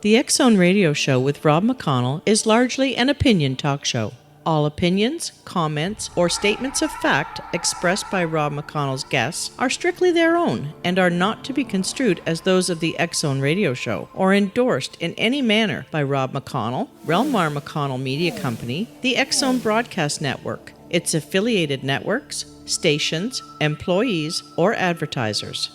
The X Zone Radio Show with Rob McConnell is largely an opinion talk show. All opinions, comments, or statements of fact expressed by Rob McConnell's guests are strictly their own and are not to be construed as those of the X Zone Radio Show or endorsed in any manner by Rob McConnell, Relmar McConnell Media Company, the X Zone Broadcast Network, its affiliated networks, stations, employees, or advertisers.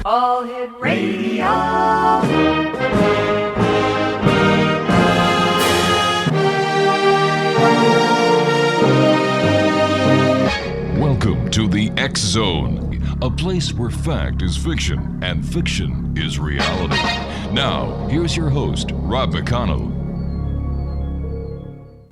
All Hit Radio. Welcome to the X Zone, a place where fact is fiction and fiction is reality. Now, here's your host, Rob McConnell.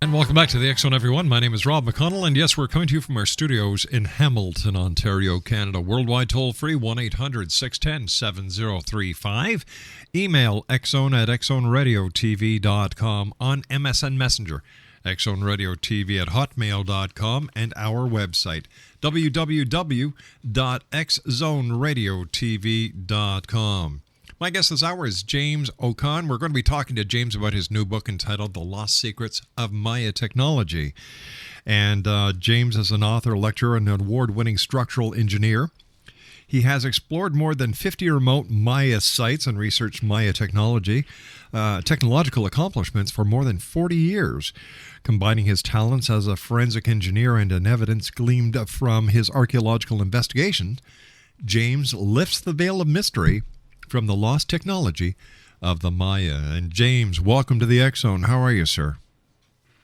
And welcome back to the X Zone, everyone. My name is Rob McConnell, and yes, we're coming to you from our studios in Hamilton, Ontario, Canada. Worldwide toll-free, 1-800-610-7035. Email xzone@xzoneradiotv.com, on MSN Messenger, xzoneradiotv@hotmail.com, and our website, www.xzoneradiotv.com. My guest this hour is James O'Con. We're going to be talking to James about his new book entitled The Lost Secrets of Maya Technology. And James is an author, lecturer, and an award-winning structural engineer. He has explored more than 50 remote Maya sites and researched Maya technological accomplishments for more than 40 years. Combining his talents as a forensic engineer and an evidence gleaned from his archaeological investigation, James lifts the veil of mystery from the lost technology of the Maya. And James, welcome to the X Zone. How are you, sir?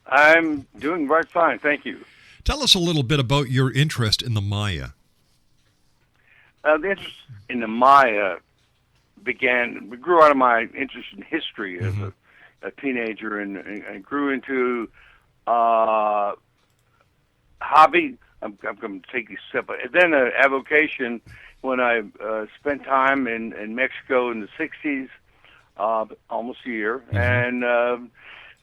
I'm doing right fine, thank you. Tell us a little bit about your interest in the Maya. The interest in the Maya grew out of my interest in history as a teenager, and grew into hobby. I'm going to take these step, and then an avocation when I spent time in Mexico in the 60s, almost a year, and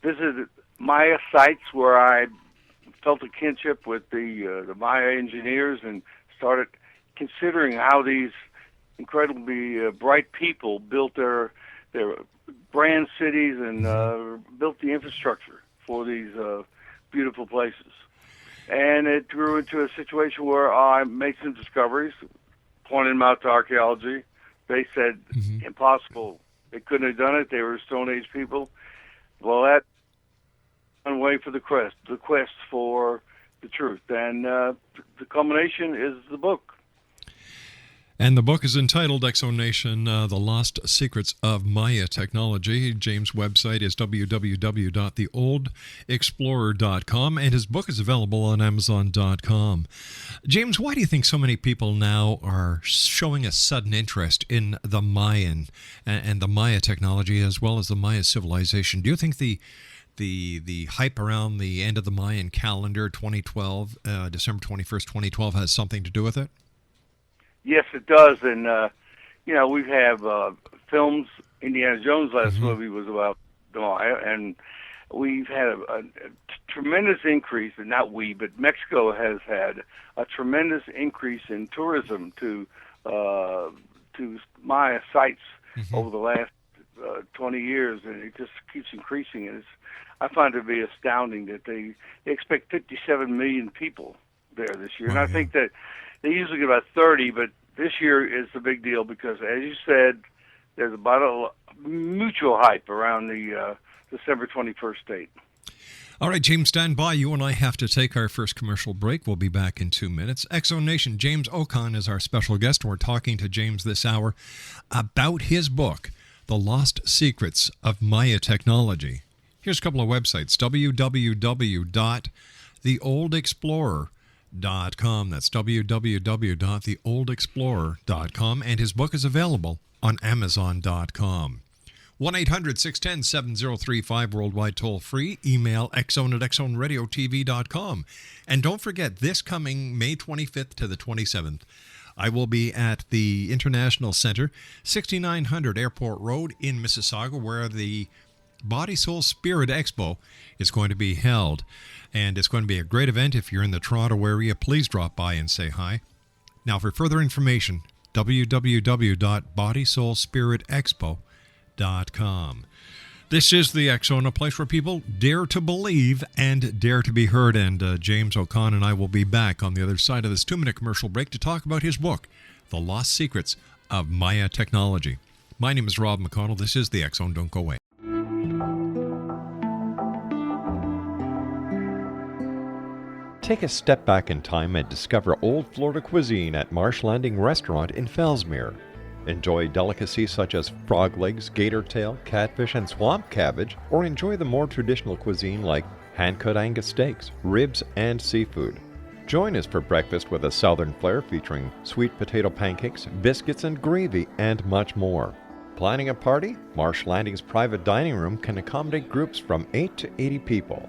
visited Maya sites where I felt a kinship with the Maya engineers, and started considering how these incredibly bright people built their grand cities and built the infrastructure for these beautiful places. And it grew into a situation where I made some discoveries, pointed them out to archaeology. They said impossible. They couldn't have done it. They were Stone Age people. Well, that one way for the quest for the truth. And the culmination is the book. And the book is entitled Exonation, The Lost Secrets of Maya Technology. James' website is www.theoldexplorer.com, and his book is available on Amazon.com. James, why do you think so many people now are showing a sudden interest in the Mayan and the Maya technology as well as the Maya civilization? Do you think the hype around the end of the Mayan calendar, 2012, December 21st, 2012, has something to do with it? Yes, it does, and we have films. Indiana Jones' last movie was about the Maya, and we've had a tremendous increase, and not we, but Mexico has had a tremendous increase in tourism to Maya sites over the last 20 years, and it just keeps increasing. And I find it to be astounding that they expect 57 million people there this year, and I think that they usually get about 30, but this year is the big deal because, as you said, there's about a mutual hype around the December 21st date. All right, James, stand by. You and I have to take our first commercial break. We'll be back in 2 minutes. X Zone Nation, James O'Con is our special guest, and we're talking to James this hour about his book, The Lost Secrets of Maya Technology. Here's a couple of websites, www.theoldexplorer.com. That's www.theoldexplorer.com, and his book is available on Amazon.com. 1-800-610-7035, worldwide toll-free. Email xzone@xzoneradiotv.com. And don't forget, this coming May 25th to the 27th, I will be at the International Center, 6900 Airport Road in Mississauga, where the Body, Soul, Spirit Expo is going to be held. And it's going to be a great event. If you're in the Toronto area, please drop by and say hi. Now, for further information, www.bodysoulspiritexpo.com. This is the X Zone, a place where people dare to believe and dare to be heard. And James O'Connor and I will be back on the other side of this 2-minute commercial break to talk about his book, The Lost Secrets of Maya Technology. My name is Rob McConnell. This is the X Zone. Don't go away. Take a step back in time and discover old Florida cuisine at Marsh Landing Restaurant in Fellsmere. Enjoy delicacies such as frog legs, gator tail, catfish, and swamp cabbage, or enjoy the more traditional cuisine like hand-cut Angus steaks, ribs, and seafood. Join us for breakfast with a southern flair featuring sweet potato pancakes, biscuits, and gravy, and much more. Planning a party? Marsh Landing's private dining room can accommodate groups from 8 to 80 people.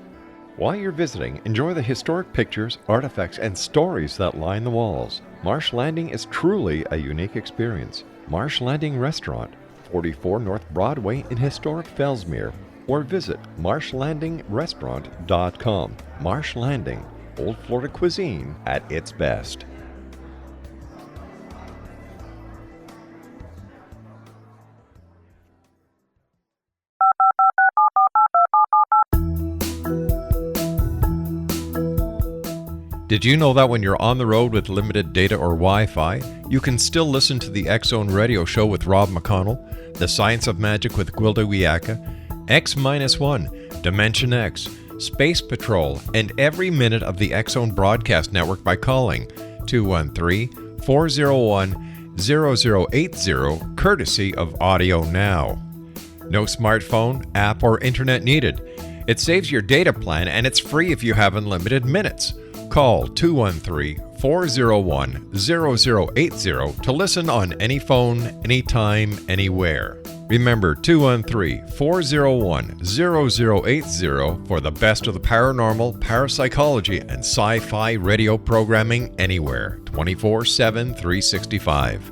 While you're visiting, enjoy the historic pictures, artifacts, and stories that line the walls. Marsh Landing is truly a unique experience. Marsh Landing Restaurant, 44 North Broadway in historic Fellsmere, or visit marshlandingrestaurant.com. Marsh Landing, old Florida cuisine at its best. Did you know that when you're on the road with limited data or Wi-Fi, you can still listen to the X Zone Radio Show with Rob McConnell, The Science of Magic with Gwilda Wiyaka, X-1, Dimension X, Space Patrol, and every minute of the X Zone Broadcast Network by calling 213-401-0080, courtesy of Audio Now. No smartphone, app, or internet needed. It saves your data plan and it's free if you have unlimited minutes. Call 213-401-0080 to listen on any phone, anytime, anywhere. Remember 213-401-0080 for the best of the paranormal, parapsychology, and sci-fi radio programming anywhere, 24/7, 365.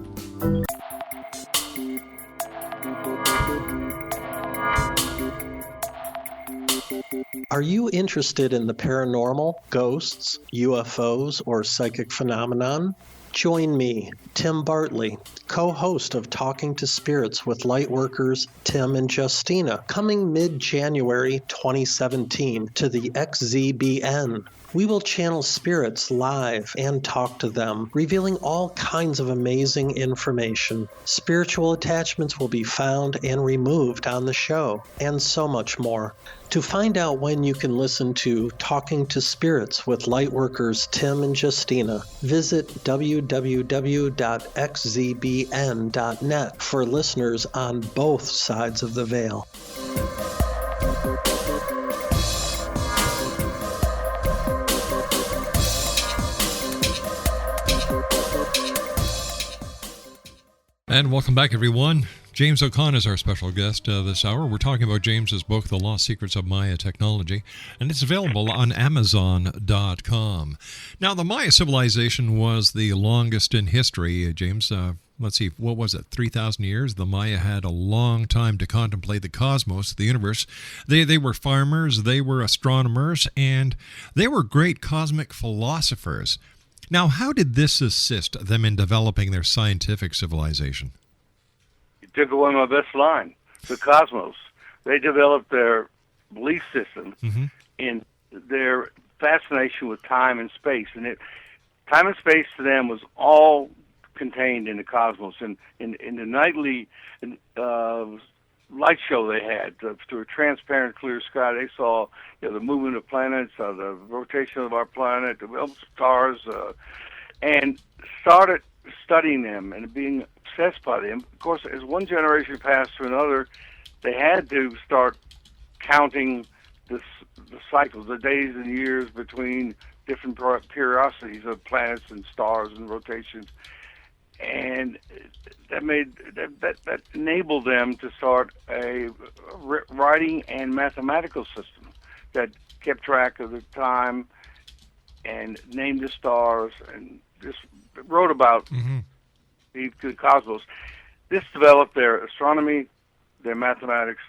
Are you interested in the paranormal, ghosts, UFOs, or psychic phenomenon? Join me, Tim Bartley, co-host of Talking to Spirits with Lightworkers Tim and Justina, coming mid-January 2017 to the XZBN. We will channel spirits live and talk to them, revealing all kinds of amazing information. Spiritual attachments will be found and removed on the show, and so much more. To find out when you can listen to Talking to Spirits with Lightworkers Tim and Justina, visit www.xzbn.net for listeners on both sides of the veil. And welcome back, everyone. James O'Connor is our special guest this hour. We're talking about James's book, The Lost Secrets of Maya Technology, and it's available on Amazon.com. Now, the Maya civilization was the longest in history, James. Let's see, what was it, 3,000 years? The Maya had a long time to contemplate the cosmos, the universe. They were farmers, they were astronomers, and they were great cosmic philosophers. Now, how did this assist them in developing their scientific civilization? You took away my best line, the cosmos. They developed their belief system in their fascination with time and space. And time and space to them was all contained in the cosmos. And in the nightly light show they had, through a transparent, clear sky, they saw the movement of planets, the rotation of our planet, the stars, and started studying them and being obsessed by them. Of course, as one generation passed to another, they had to start counting the cycles, the days and years between different periodicities of planets and stars and rotations. And that enabled them to start a writing and mathematical system that kept track of the time and named the stars and just wrote about the cosmos. This developed their astronomy, their mathematics,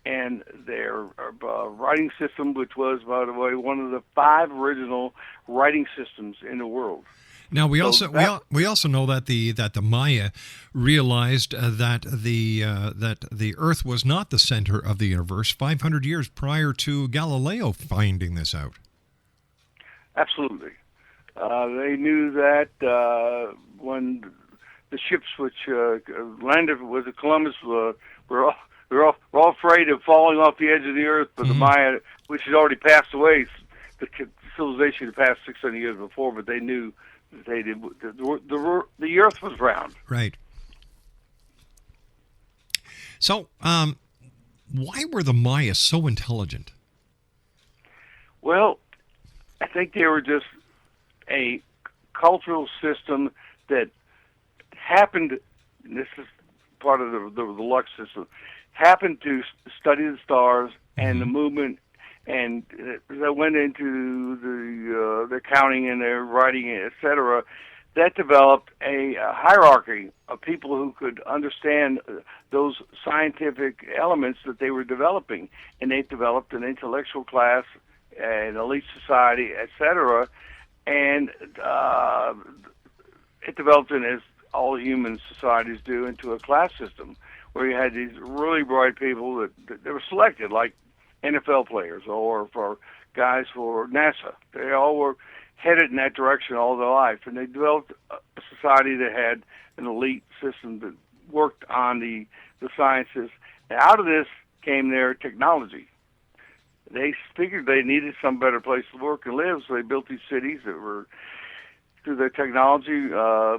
and their writing system, which was, by the way, one of the 5 original writing systems in the world. Now we So also we also know that the Maya realized that the Earth was not the center of the universe 500 years prior to Galileo finding this out. Absolutely. They knew that when the ships which landed with Columbus were all afraid of falling off the edge of the earth, but the Maya, which had already passed away, the civilization had passed 600 years before, but they knew that the earth was round. Right. So, why were the Maya so intelligent? Well, I think they were just a cultural system that happened, and this is part of the Lux system, happened to study the stars and the movement, and that went into their counting and their writing, etc. That developed a hierarchy of people who could understand those scientific elements that they were developing, and they developed an intellectual class, an elite society, etc. And it developed, as all human societies do, into a class system where you had these really bright people that were selected, like NFL players or for guys for NASA. They all were headed in that direction all their life, and they developed a society that had an elite system that worked on the sciences. And out of this came their technology. They figured they needed some better place to work and live, so they built these cities that were, through their technology,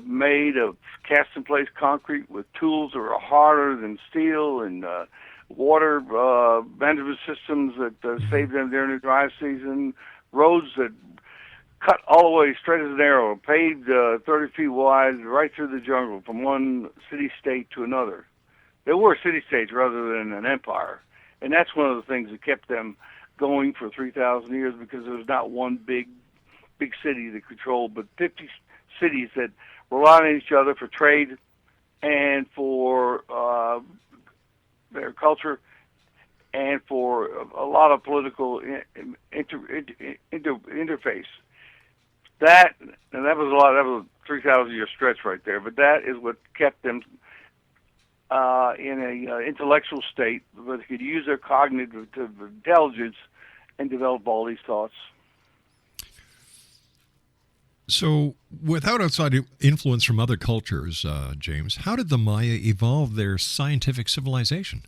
made of cast-in-place concrete with tools that were harder than steel, and water management systems that saved them during the dry season, roads that cut all the way straight as an arrow, paved 30 feet wide right through the jungle from one city-state to another. They were city-states rather than an empire, and that's one of the things that kept them going for 3,000 years, because there was not one big city that controlled, but 50 cities that relied on each other for trade and for their culture and for a lot of political interface. That was a lot. That was a 3,000 year stretch right there. But that is what kept them in a intellectual state, where they could use their cognitive intelligence and develop all these thoughts. So, without outside influence from other cultures, James, how did the Maya evolve their scientific civilization?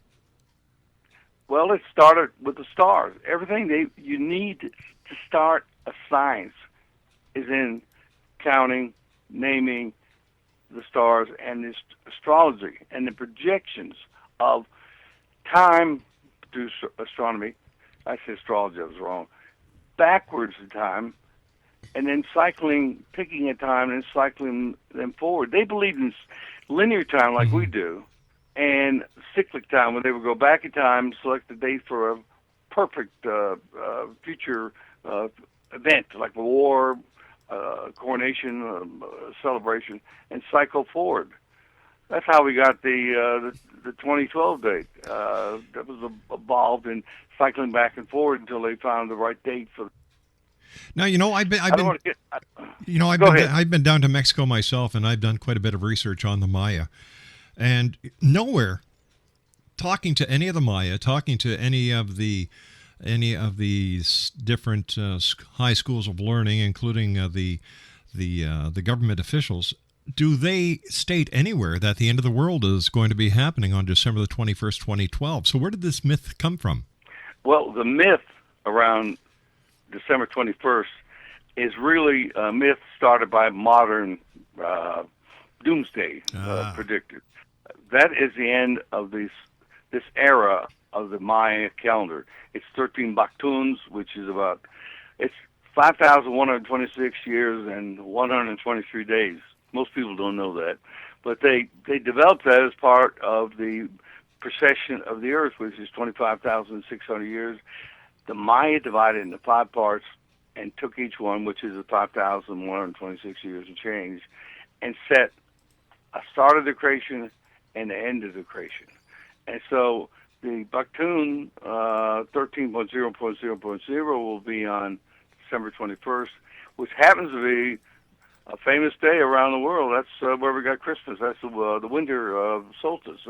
Well, it started with the stars. Everything you need to start a science is in counting, naming the stars, and this astrology and the projections of time through astronomy. I said astrology, I was wrong. Backwards in time, and then picking a time and cycling them forward. They believed in linear time like we do, and cyclic time, when they would go back in time, select a date for a perfect future event, like a war, coronation, celebration, and cycle forward. That's how we got the 2012 date. That was evolved in cycling back and forward until they found the right date for. Now, I've been down to Mexico myself, and I've done quite a bit of research on the Maya, and nowhere, talking to any of the Maya, talking to any of the different high schools of learning, including the government officials, do they state anywhere that the end of the world is going to be happening on December the 21st, 2012? So where did this myth come from? Well, the myth around December 21st is really a myth started by modern doomsday predictors. That is the end of this era of the Maya calendar. It's 13 Baktuns, which is it's 5,126 years and 123 days. Most people don't know that. But they developed that as part of the precession of the Earth, which is 25,600 years. The Maya divided into 5 parts and took each one, which is 5,126 years and change, and set a start of the creation and the end of the creation. And so the Baktun 13.0.0.0 will be on December 21st, which happens to be a famous day around the world. That's where we got Christmas. That's the winter solstice,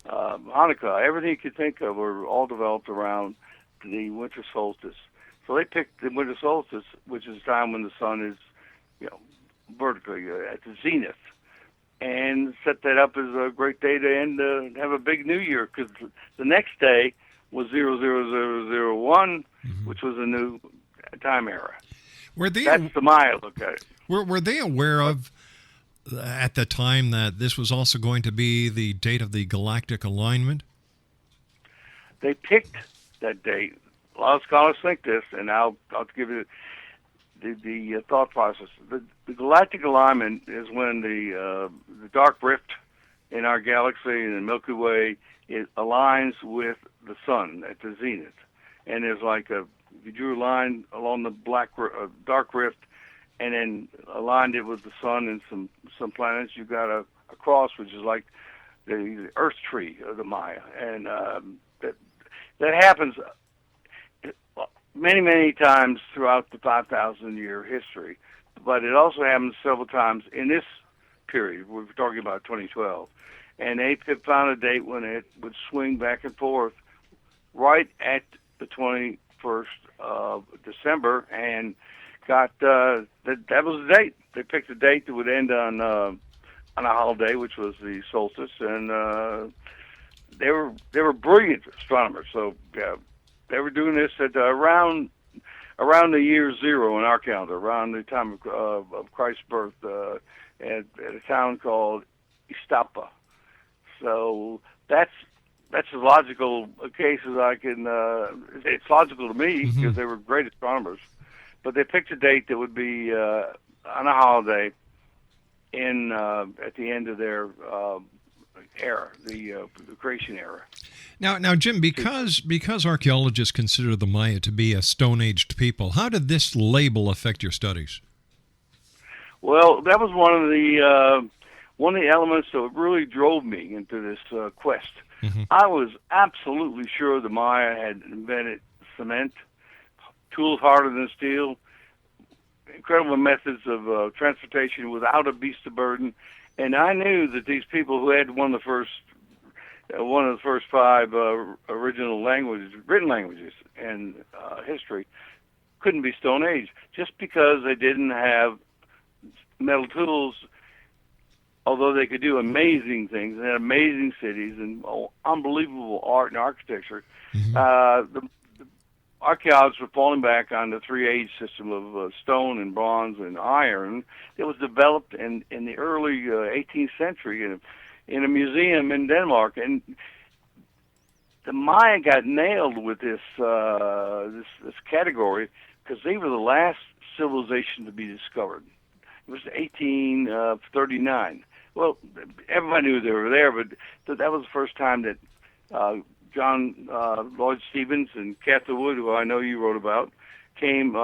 Hanukkah. Everything you could think of were all developed around the winter solstice. So they picked the winter solstice, which is the time when the sun is, vertically at the zenith, and set that up as a great day to end, have a big New Year, because the next day was 00001, which was a new time era. That's the Maya look at it. Were they aware of, at the time, that this was also going to be the date of the galactic alignment? They picked that date. A lot of scholars think this, and I'll give you the thought process. The galactic alignment is when the dark rift in our galaxy and the Milky Way, it aligns with the sun at the zenith, and there's like if you drew a line along the dark rift, and then aligned it with the sun and some planets, you got a cross, which is like the Earth tree of the Maya, and that happens many, many times throughout the 5,000-year history, but it also happens several times in this period. We're talking about 2012, and they found a date when it would swing back and forth right at the 21st of December, and got that was the date. They picked a date that would end on a holiday, which was the solstice, and they were brilliant astronomers. So yeah, they were doing this at around the year zero in our calendar, around the time of Christ's birth, at a town called Istapa. So that's as logical a case as I can. It's logical to me because they were great astronomers. But they picked a date that would be on a holiday at the end of their era, the creation era. Now, Jim, because archaeologists consider the Maya to be a Stone-aged people, how did this label affect your studies? Well, that was one of the elements that really drove me into this quest. I was absolutely sure the Maya had invented cement, tools harder than steel, incredible methods of transportation without a beast of burden, and I knew that these people who had one of the first five original written languages in history, couldn't be Stone Age just because they didn't have metal tools. Although they could do amazing things and had amazing cities and unbelievable art and architecture, the archaeologists were falling back on the three-age system of stone and bronze and iron. It was developed in the early 18th century in a museum in Denmark, and the Maya got nailed with this category because they were the last civilization to be discovered. It was 1839. Well, everybody knew they were there, but that was the first time that John Lloyd Stephens and Catherine Wood, who I know you wrote about, came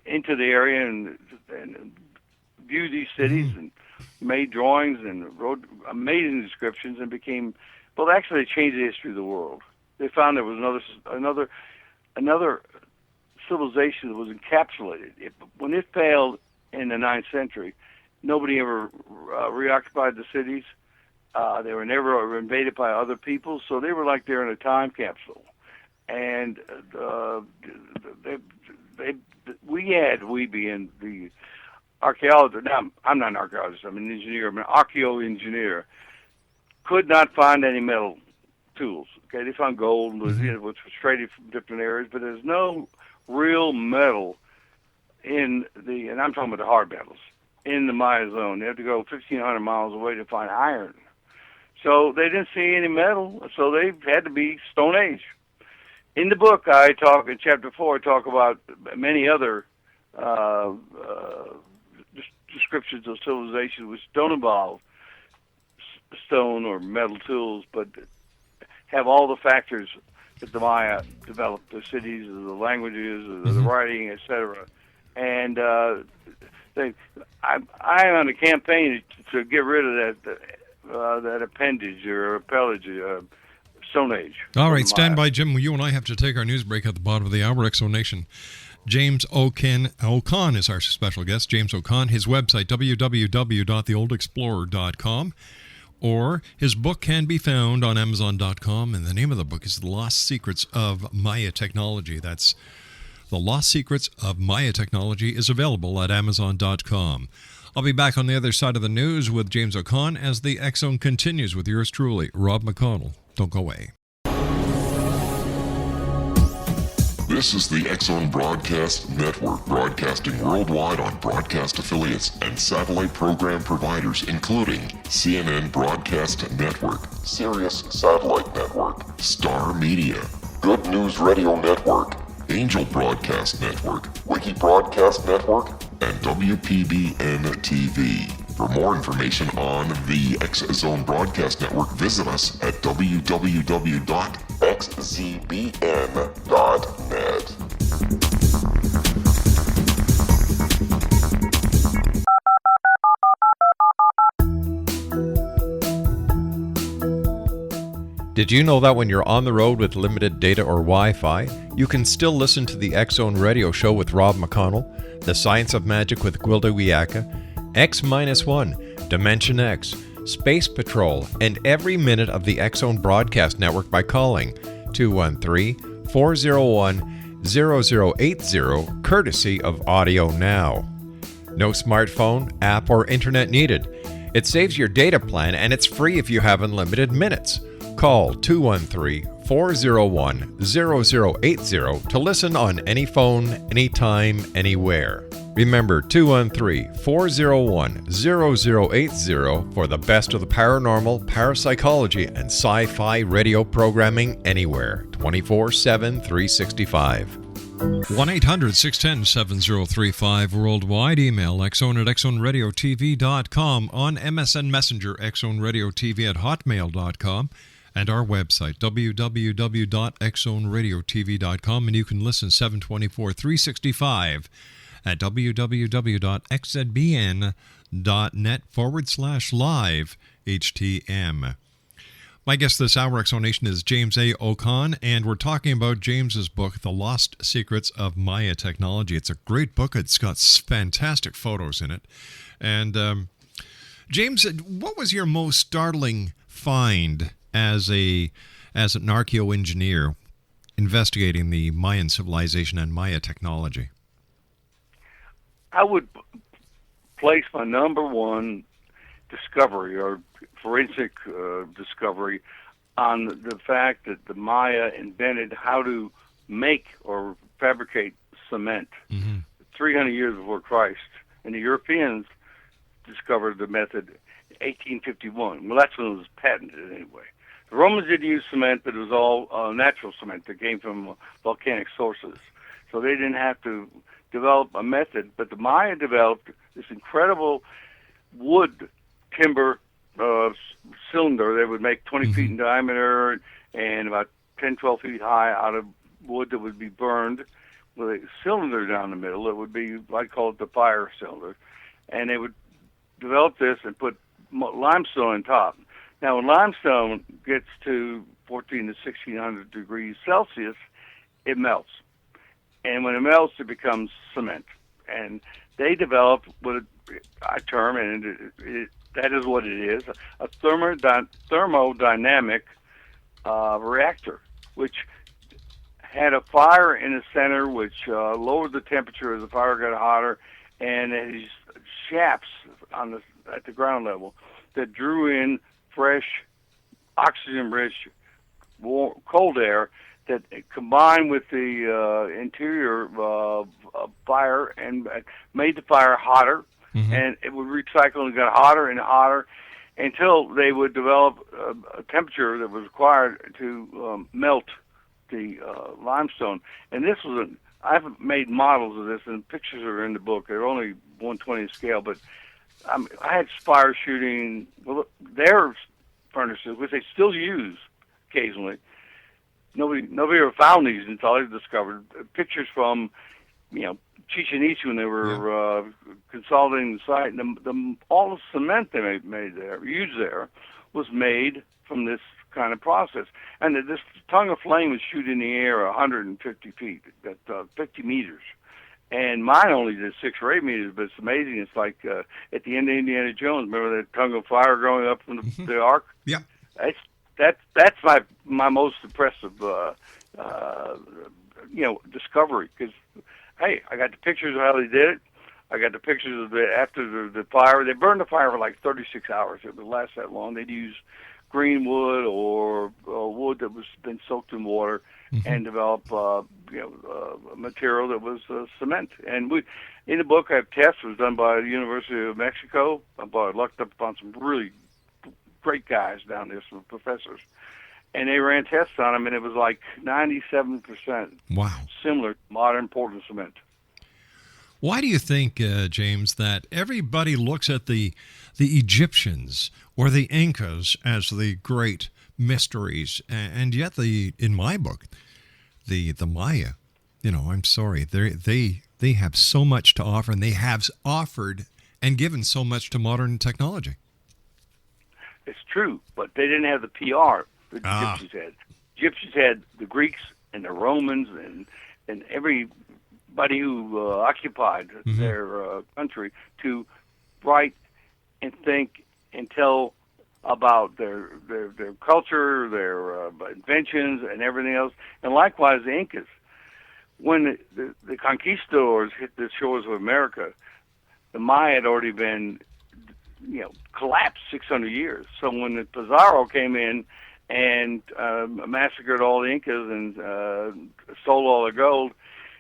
into the area and viewed these cities and made drawings and wrote amazing descriptions and became, well, actually they changed the history of the world. They found there was another civilization that was encapsulated. When it failed in the 9th century, nobody ever reoccupied the cities. They were never invaded by other people, so they were like they're in a time capsule. And we being the archaeologist, now I'm not an archaeologist, I'm an engineer, I'm an archaeo-engineer, could not find any metal tools. Okay, they found gold, which was traded from different areas, but there's no real metal and I'm talking about the hard metals, in the Maya zone. They had to go 1,500 miles away to find iron. So they didn't see any metal, so they had to be Stone Age. In the book, in Chapter 4, I talk about many other descriptions of civilizations which don't involve stone or metal tools, but have all the factors that the Maya developed, the cities, the languages, the writing, etc. And I'm on a campaign to get rid of that appendage or appellage, Stone Age. All right, stand by, Jim. You and I have to take our news break at the bottom of the hour. Exo Nation James O'Conn is our special guest. James O'Conn. His website, www.theoldexplorer.com. Or his book can be found on Amazon.com, and the name of the book is The Lost Secrets of Maya Technology. That's The Lost Secrets of Maya Technology is available at Amazon.com. I'll be back on the other side of the news with James O'Conn as the X Zone continues with yours truly, Rob McConnell. Don't go away. This is the X Zone Broadcast Network, broadcasting worldwide on broadcast affiliates and satellite program providers, including CNN Broadcast Network, Sirius Satellite Network, Star Media, Good News Radio Network, Angel Broadcast Network, Wiki Broadcast Network, and WPBN TV. For more information on the X Zone Broadcast Network, visit us at www.xzbn.net. Did you know that when you're on the road with limited data or Wi-Fi, you can still listen to the X Zone Radio Show with Rob McConnell, The Science of Magic with Gwilda Wiyaka, X-1, Dimension X, Space Patrol, and every minute of the X Zone Broadcast Network by calling 213-401-0080, courtesy of Audio Now. No smartphone, app, or internet needed. It saves your data plan, and it's free if you have unlimited minutes. Call 213-401-0080 to listen on any phone, anytime, anywhere. Remember 213-401-0080 for the best of the paranormal, parapsychology, and sci-fi radio programming anywhere, 24/7, 365. 1-800-610-7035 worldwide. Email xzone@xzoneradiotv.com, on MSN Messenger, xzoneradiotv@hotmail.com, and our website, www.xzoneradiotv.com, and you can listen 7/24, 365 at www.xzbn.net/live HTM. My guest this hour, X-Zone is James A. O'Conn, and we're talking about James's book, The Lost Secrets of Maya Technology. It's a great book. It's got fantastic photos in it. And James, what was your most startling find as an archaeoengineer investigating the Mayan civilization and Maya technology? I would place my number one discovery or forensic discovery on the fact that the Maya invented how to make or fabricate cement 300 years before Christ, and the Europeans discovered the method in 1851. Well, that's when it was patented anyway. The Romans did use cement, but it was all natural cement that came from volcanic sources, so they didn't have to develop a method. But the Maya developed this incredible wood timber cylinder. They would make 20 feet in diameter and about 10, 12 feet high out of wood that would be burned with a cylinder down the middle. It would be, I'd call it the fire cylinder. And they would develop this and put limestone on top. Now, when limestone gets to 14 to 1600 degrees Celsius, it melts. And when it melts, it becomes cement. And they developed what I term, and that is what it is, a thermodynamic reactor, which had a fire in the center, which lowered the temperature as the fire got hotter, and these shafts at the ground level that drew in fresh, oxygen-rich, cold air that combined with the interior fire and made the fire hotter. And it would recycle and got hotter and hotter until they would develop a temperature that was required to melt the limestone. And this was I've made models of this, and pictures are in the book. They're only 1/20 scale, but I had fire shooting their furnaces, which they still use occasionally. Nobody ever found these until I discovered pictures from, Chichen Itza when they were consolidating the site. And all the cement they used there, was made from this kind of process. And this tongue of flame would shoot in the air 150 feet, at 50 meters. And mine only did 6 or 8 meters, but it's amazing. It's like at the end of Indiana Jones. Remember that tongue of fire going up from the ark? Yeah. That's my most impressive discovery. Because hey, I got the pictures of how they did it. I got the pictures of after the fire. They burned the fire for like 36 hours. It would last that long. They'd use green wood or wood that was been soaked in water, and develop material that was cement. And in the book I have tests. It was done by the University of Mexico. I looked up on some really great guys down there, some professors, and they ran tests on them, and it was like 97% similar to modern Portland cement. Why do you think, James, that everybody looks at the Egyptians or the Incas as the great mysteries, and yet in my book, the Maya, I'm sorry, they have so much to offer, and they have offered and given so much to modern technology. It's true, but they didn't have the PR that the Gypsies had. Gypsies had the Greeks and the Romans and everybody who occupied their country to write and think and tell about their culture, their inventions, and everything else. And likewise, the Incas. When the conquistadors hit the shores of America, the Maya had already been, collapsed 600 years. So when the Pizarro came in and massacred all the Incas and stole all their gold,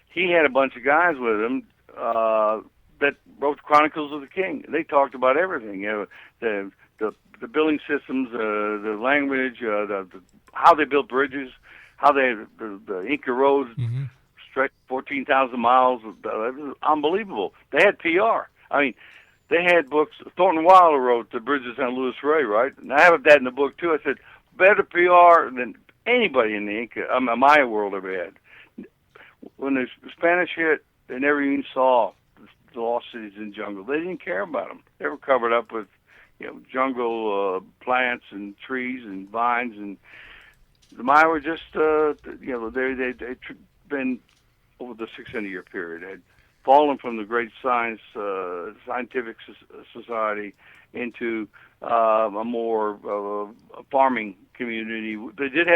he had a bunch of guys with him that wrote the Chronicles of the King. They talked about everything, the building systems, the language, how they built bridges, how the Inca roads stretched 14,000 miles. It was unbelievable. They had PR. I mean, they had books. Thornton Wilder wrote The Bridge of St. Louis Ray, right? And I have that in the book, too. I said, better PR than anybody in the Maya world ever had. When the Spanish hit, they never even saw the lost cities in the jungle. They didn't care about them. They were covered up with, jungle plants and trees and vines. And the Maya were just, they'd been, over the 600-year period, had fallen from the great scientific society into a more farming community. They did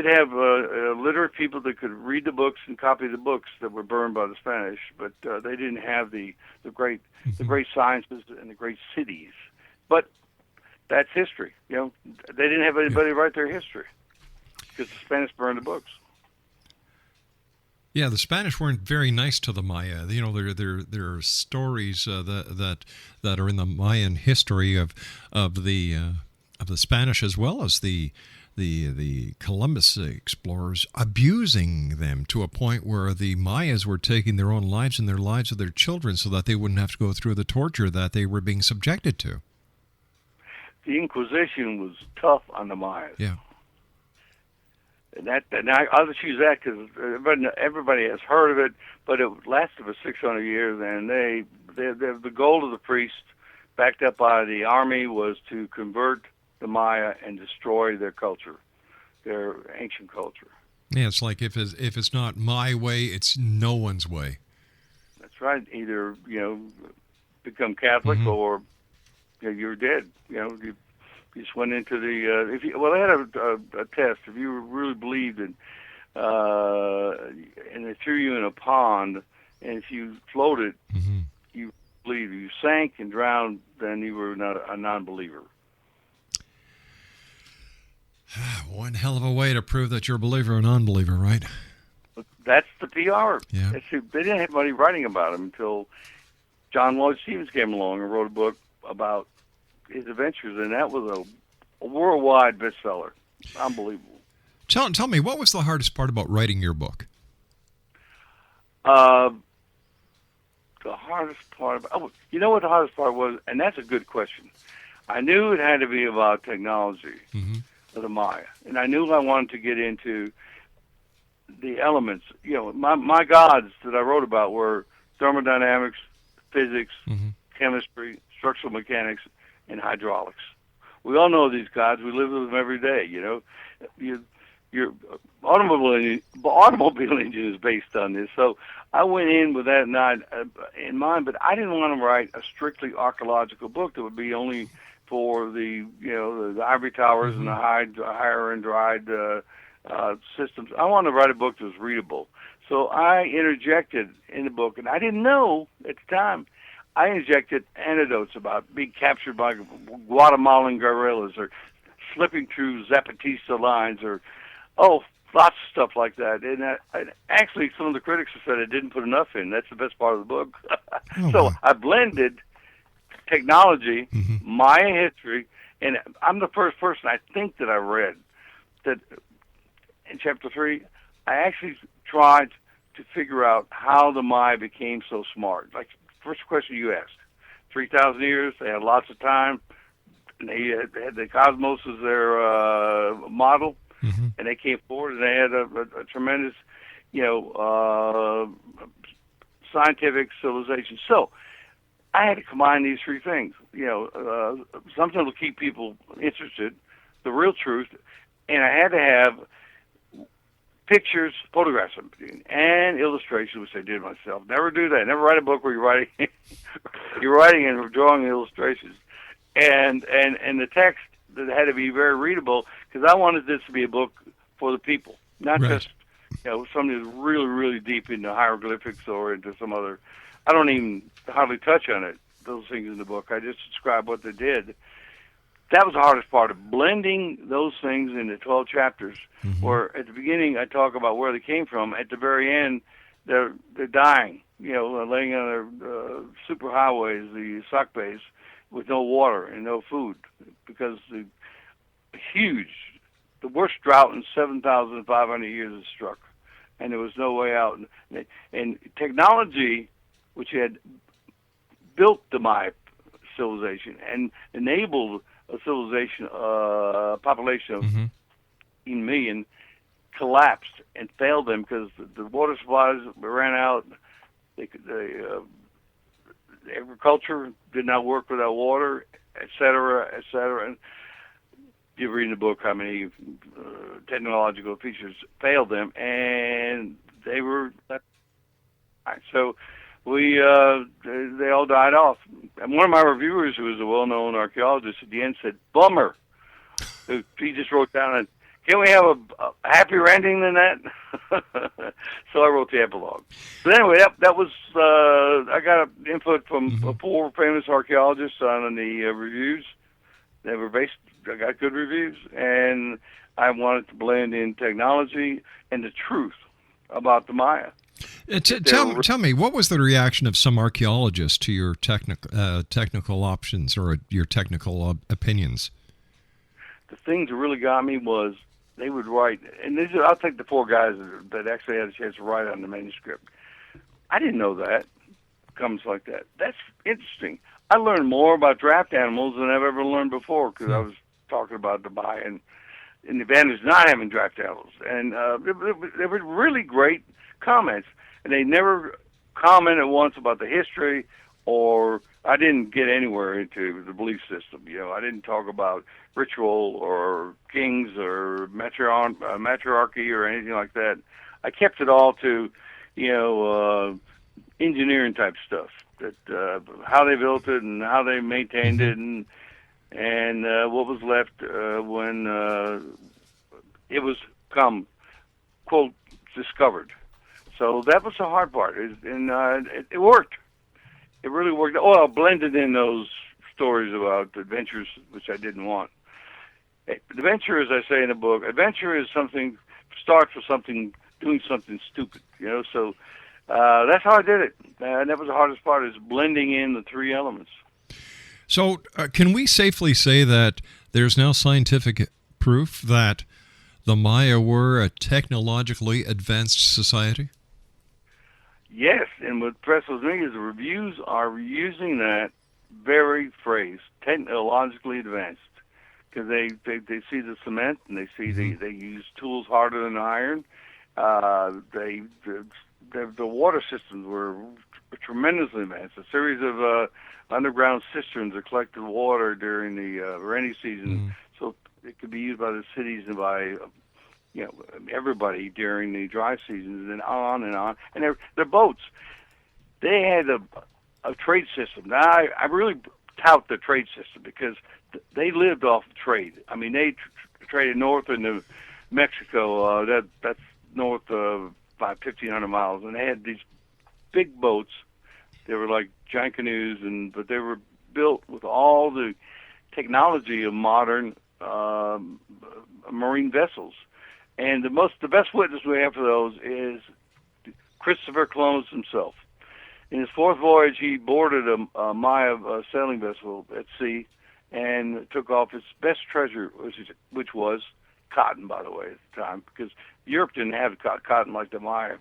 have literate people that could read the books and copy the books that were burned by the Spanish, but they didn't have the great sciences and the great cities. But that's history. They didn't have anybody write their history because the Spanish burned the books. Yeah, the Spanish weren't very nice to the Maya. There are stories that are in the Mayan history of the Spanish as well as the Columbus explorers abusing them to a point where the Mayas were taking their own lives and their lives of their children so that they wouldn't have to go through the torture that they were being subjected to. The Inquisition was tough on the Mayas. Yeah. And I'll just use that because everybody has heard of it, but it lasted for 600 years, and the goal of the priests, backed up by the army, was to convert the Maya and destroy their culture, their ancient culture. Yeah, it's like if it's not my way, it's no one's way. That's right. Either become Catholic or you're dead. You just went into the they had a test. If you really believed in, and they threw you in a pond, and if you floated, you believed. If you sank and drowned, then you were not a non-believer. One hell of a way to prove that you're a believer or non-believer, right? That's the PR. Yeah. They didn't have anybody writing about him until John Lloyd Stevens came along and wrote a book about his adventures, and that was a worldwide bestseller. Unbelievable. Tell me, what was the hardest part about writing your book? The hardest part you know what the hardest part was? And that's a good question. I knew it had to be about technology of the Maya, and I knew I wanted to get into the elements. My gods that I wrote about were thermodynamics, physics, chemistry, structural mechanics, and hydraulics. We all know these gods. We live with them every day. You your automobile engine is based on this. So I went in with that in mind, but I didn't want to write a strictly archaeological book that would be only for the ivory towers and the higher and dried systems. I wanted to write a book that was readable. So I interjected in the book, and I didn't know at the time, I injected anecdotes about being captured by Guatemalan guerrillas or slipping through Zapatista lines or, lots of stuff like that. And actually, some of the critics have said I didn't put enough in. That's the best part of the book. So I blended technology, Maya history, and I'm the first person I think that I read that in Chapter 3, I actually tried to figure out how the Maya became so smart. Like, first question you asked, 3,000 years, they had lots of time, and they had the cosmos as their model, and they came forward, and they had a tremendous, scientific civilization. So I had to combine these three things, something to keep people interested, the real truth, and I had to have pictures, photographs, and illustrations, which I did myself. Never do that. Never write a book where you're writing and drawing illustrations, and the text that had to be very readable because I wanted this to be a book for the people, not just somebody who's really, really deep into hieroglyphics or into some other. I don't even hardly touch on it. Those things in the book. I just describe what they did. That was the hardest part of blending those things into 12 chapters. Where at the beginning I talk about where they came from. At the very end, they're dying, laying on their superhighways, the sock bays, with no water and no food because the worst drought in 7,500 years has struck, and there was no way out. And technology, which had built the Maya civilization and enabled a civilization, population of 18 million, collapsed and failed them because the water supplies ran out. Agriculture did not work without water, et cetera, et cetera. And you read in the book how many technological features failed them, and they were left. So they all died off. And one of my reviewers, who was a well-known archaeologist, at the end said, "Bummer." He just wrote down, "Can't we have a happier ending than that?" So I wrote the epilogue. But anyway, that was I got input from 4 famous archaeologists on the reviews. They were I got good reviews, and I wanted to blend in technology and the truth about the Maya. Tell me, what was the reaction of some archaeologists to your technical options or your technical opinions? The thing that really got me was they would write, and I'll take the 4 guys that actually had a chance to write on the manuscript. I didn't know that. Comes like that. That's interesting. I learned more about draft animals than I've ever learned before because I was talking about the Maya and the advantage of not having draft animals. And they were really great comments. And they never commented once about the history, or I didn't get anywhere into the belief system. I didn't talk about ritual or kings or matriarchy or anything like that. I kept it all to, engineering type stuff. That how they built it and how they maintained it, and what was left when it was quote discovered. So that was the hard part, and it worked. It really worked. Oh, I blended in those stories about adventures, which I didn't want. Adventure, as I say in the book, adventure is something starts with doing something stupid. So that's how I did it. And that was the hardest part, is blending in the 3 elements. So can we safely say that there's now scientific proof that the Maya were a technologically advanced society? Yes, and what impresses me is the reviews are using that very phrase, technologically advanced, because they see the cement and they see they use tools harder than iron. The water systems were tremendously advanced. A series of underground cisterns that collected water during the rainy season, so it could be used by the cities and by everybody during the dry seasons and on and on. And their boats, they had a trade system. Now, I really tout the trade system because they lived off of trade. I mean, they traded north into Mexico. That's north of about 1,500 miles, and they had these big boats. They were like giant canoes, but they were built with all the technology of modern marine vessels. And the best witness we have for those is Christopher Columbus himself. In his fourth voyage, he boarded a Maya sailing vessel at sea and took off his best treasure, which was cotton, by the way, at the time, because Europe didn't have cotton like the Maya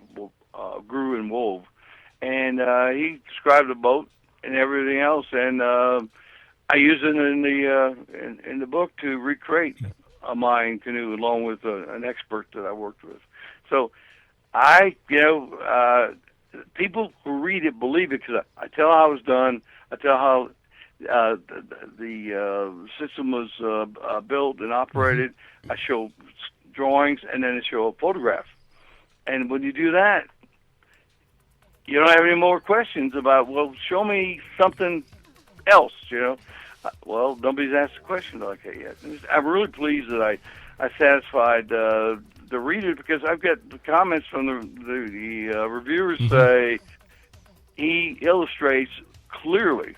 grew and wove. And he described the boat and everything else, and I use it in the book to recreate a Mayan canoe along with an expert that I worked with. So people who read it believe it because I tell how it was done. I tell how the system was built and operated. I show drawings, and then I show a photograph. And when you do that, you don't have any more questions about, well, show me something else, Well, nobody's asked a question like that yet. I'm really pleased that I satisfied the reader, because I've got the comments from the reviewers say he illustrates clearly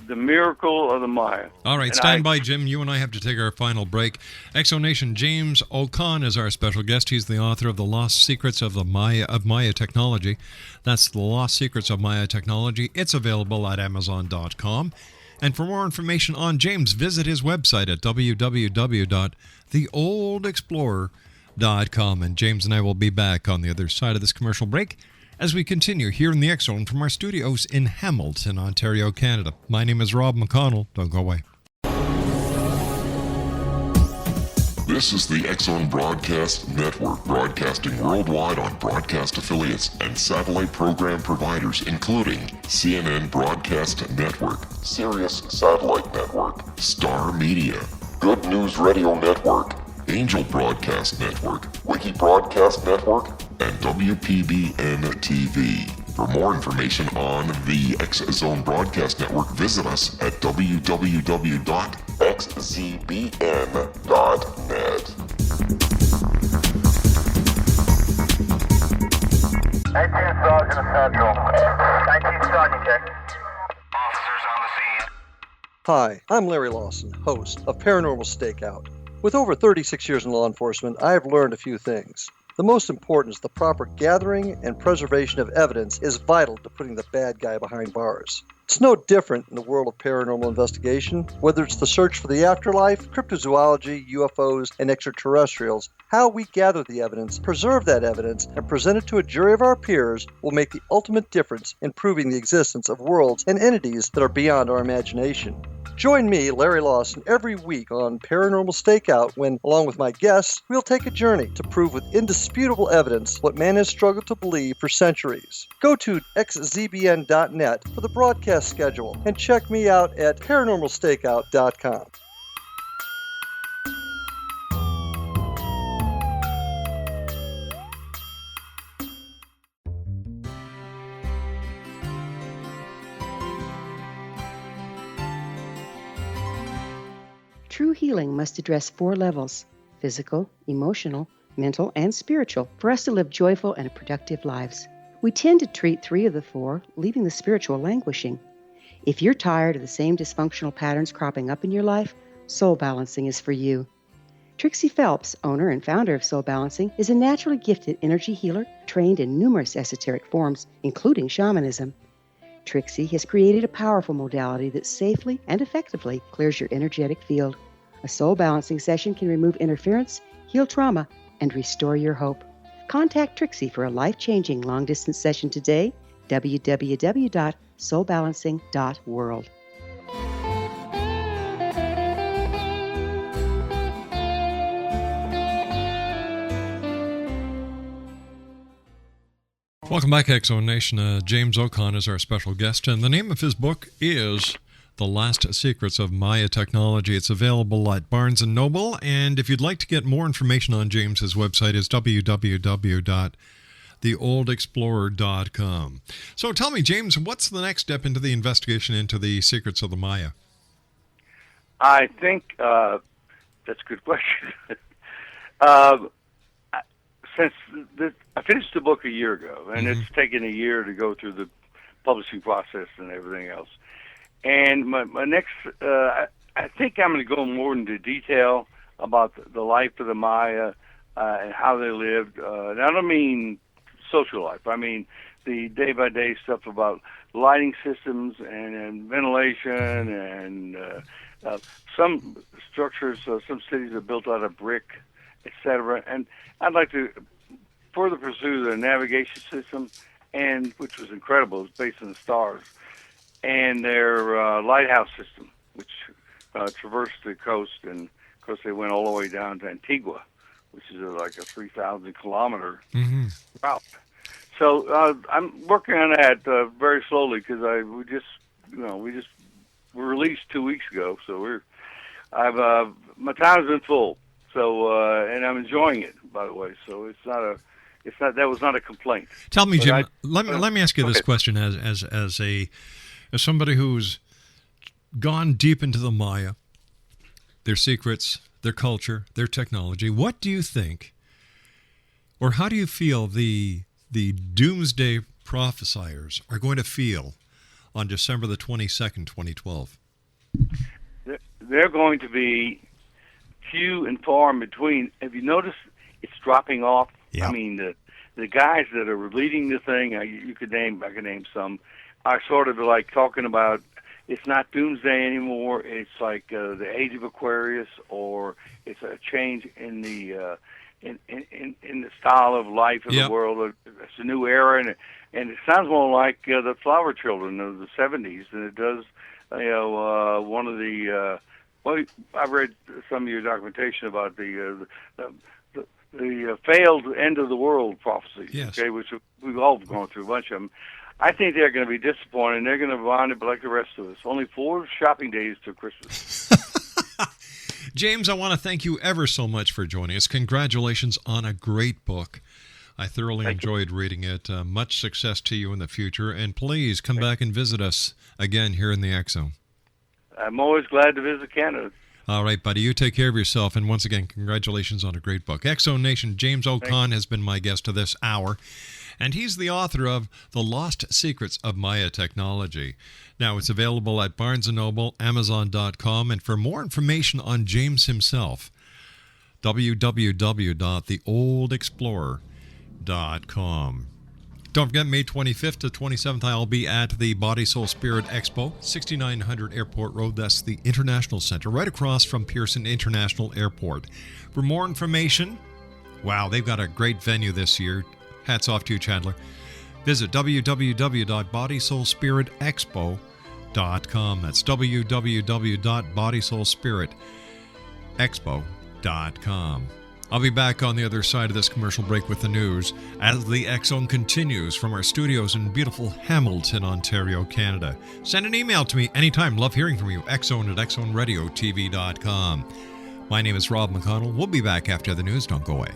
the miracle of the Maya. All right, stand by, Jim. You and I have to take our final break. Exonation, James O'Con is our special guest. He's the author of The Lost Secrets of Maya Technology. That's The Lost Secrets of Maya Technology. It's available at Amazon.com. And for more information on James, visit his website at www.theoldexplorer.com. And James and I will be back on the other side of this commercial break as we continue here in the X Zone from our studios in Hamilton, Ontario, Canada. My name is Rob McConnell. Don't go away. This is the X Zone Broadcast Network, broadcasting worldwide on broadcast affiliates and satellite program providers, including CNN Broadcast Network, Sirius Satellite Network, Star Media, Good News Radio Network, Angel Broadcast Network, Wiki Broadcast Network, and WPBN TV. For more information on the X Zone Broadcast Network, visit us at www.xzbn.net. 19 Sergeant Central. 19 Sergeant, check. Officers on the scene. Hi, I'm Larry Lawson, host of Paranormal Stakeout. With over 36 years in law enforcement, I have learned a few things. The most important is the proper gathering and preservation of evidence is vital to putting the bad guy behind bars. It's no different in the world of paranormal investigation. Whether it's the search for the afterlife, cryptozoology, UFOs, and extraterrestrials, how we gather the evidence, preserve that evidence, and present it to a jury of our peers will make the ultimate difference in proving the existence of worlds and entities that are beyond our imagination. Join me, Larry Lawson, every week on Paranormal Stakeout when, along with my guests, we'll take a journey to prove with indisputable evidence what man has struggled to believe for centuries. Go to xzbn.net for the broadcast schedule and check me out at paranormalstakeout.com. True healing must address 4 levels: physical, emotional, mental, and spiritual, for us to live joyful and productive lives. We tend to treat 3 of the 4, leaving the spiritual languishing. If you're tired of the same dysfunctional patterns cropping up in your life, Soul Balancing is for you. Trixie Phelps, owner and founder of Soul Balancing, is a naturally gifted energy healer trained in numerous esoteric forms, including shamanism. Trixie has created a powerful modality that safely and effectively clears your energetic field. A soul balancing session can remove interference, heal trauma, and restore your hope. Contact Trixie for a life-changing long-distance session today. www.soulbalancing.world. Welcome back, X Zone Nation. James O'Con is our special guest, and the name of his book is The Last Secrets of Maya Technology. It's available at Barnes & Noble, and if you'd like to get more information on James's website is www.theoldexplorer.com. So tell me, James, what's the next step into the investigation into the secrets of the Maya? I think that's a good question. Since I finished the book a year ago, and it's taken a year to go through the publishing process and everything else. And my next, I think I'm going to go more into detail about the life of the Maya and how they lived. And I don't mean social life. I mean the day-by-day stuff about lighting systems and ventilation and some structures, some cities are built out of brick, etc. And I'd like to further pursue the navigation system, and which was incredible. It's based on the stars. And their lighthouse system, which traversed the coast, and of course they went all the way down to Antigua, which is like a 3,000-kilometer route. So I'm working on that very slowly because we just were released 2 weeks ago. So my time's been full. So and I'm enjoying it, by the way. So that was not a complaint. Tell me, Jim. Let me ask you this question as somebody who's gone deep into the Maya, their secrets, their culture, their technology. What do you think, or how do you feel the doomsday prophesiers are going to feel on December the 22nd, 2012? They're going to be few and far in between. Have you noticed it's dropping off? Yeah. I mean, the guys that are leading the thing, I could name some, are sort of like talking about it's not doomsday anymore. It's like the age of Aquarius, or it's a change in the in the style of life of the world. It's a new era, and it sounds more like the Flower Children of the '70s than it does, one of the. Well, I've read some of your documentation about the failed end of the world prophecies. Yes. Okay, which we've all gone through a bunch of them. I think they're going to be disappointed. They're going to wind up like the rest of us. Only 4 shopping days till Christmas. James, I want to thank you ever so much for joining us. Congratulations on a great book. I thoroughly enjoyed reading it. Much success to you in the future. And please come back and visit us again here in the X Zone. I'm always glad to visit Canada. All right, buddy. You take care of yourself. And once again, congratulations on a great book. X Zone Nation, James O'Con has been my guest to this hour. And he's the author of The Lost Secrets of Maya Technology. Now, it's available at Barnes & Noble, Amazon.com, and for more information on James himself, www.theoldexplorer.com. Don't forget, May 25th to 27th, I'll be at the Body, Soul, Spirit Expo, 6900 Airport Road. That's the International Center, right across from Pearson International Airport. For more information, wow, they've got a great venue this year. Hats off to you, Chandler. Visit www.bodysoulspiritexpo.com. That's www.bodysoulspiritexpo.com. I'll be back on the other side of this commercial break with the news as the X Zone continues from our studios in beautiful Hamilton, Ontario, Canada. Send an email to me anytime. Love hearing from you. xzone@xzoneradiotv.com. My name is Rob McConnell. We'll be back after the news. Don't go away.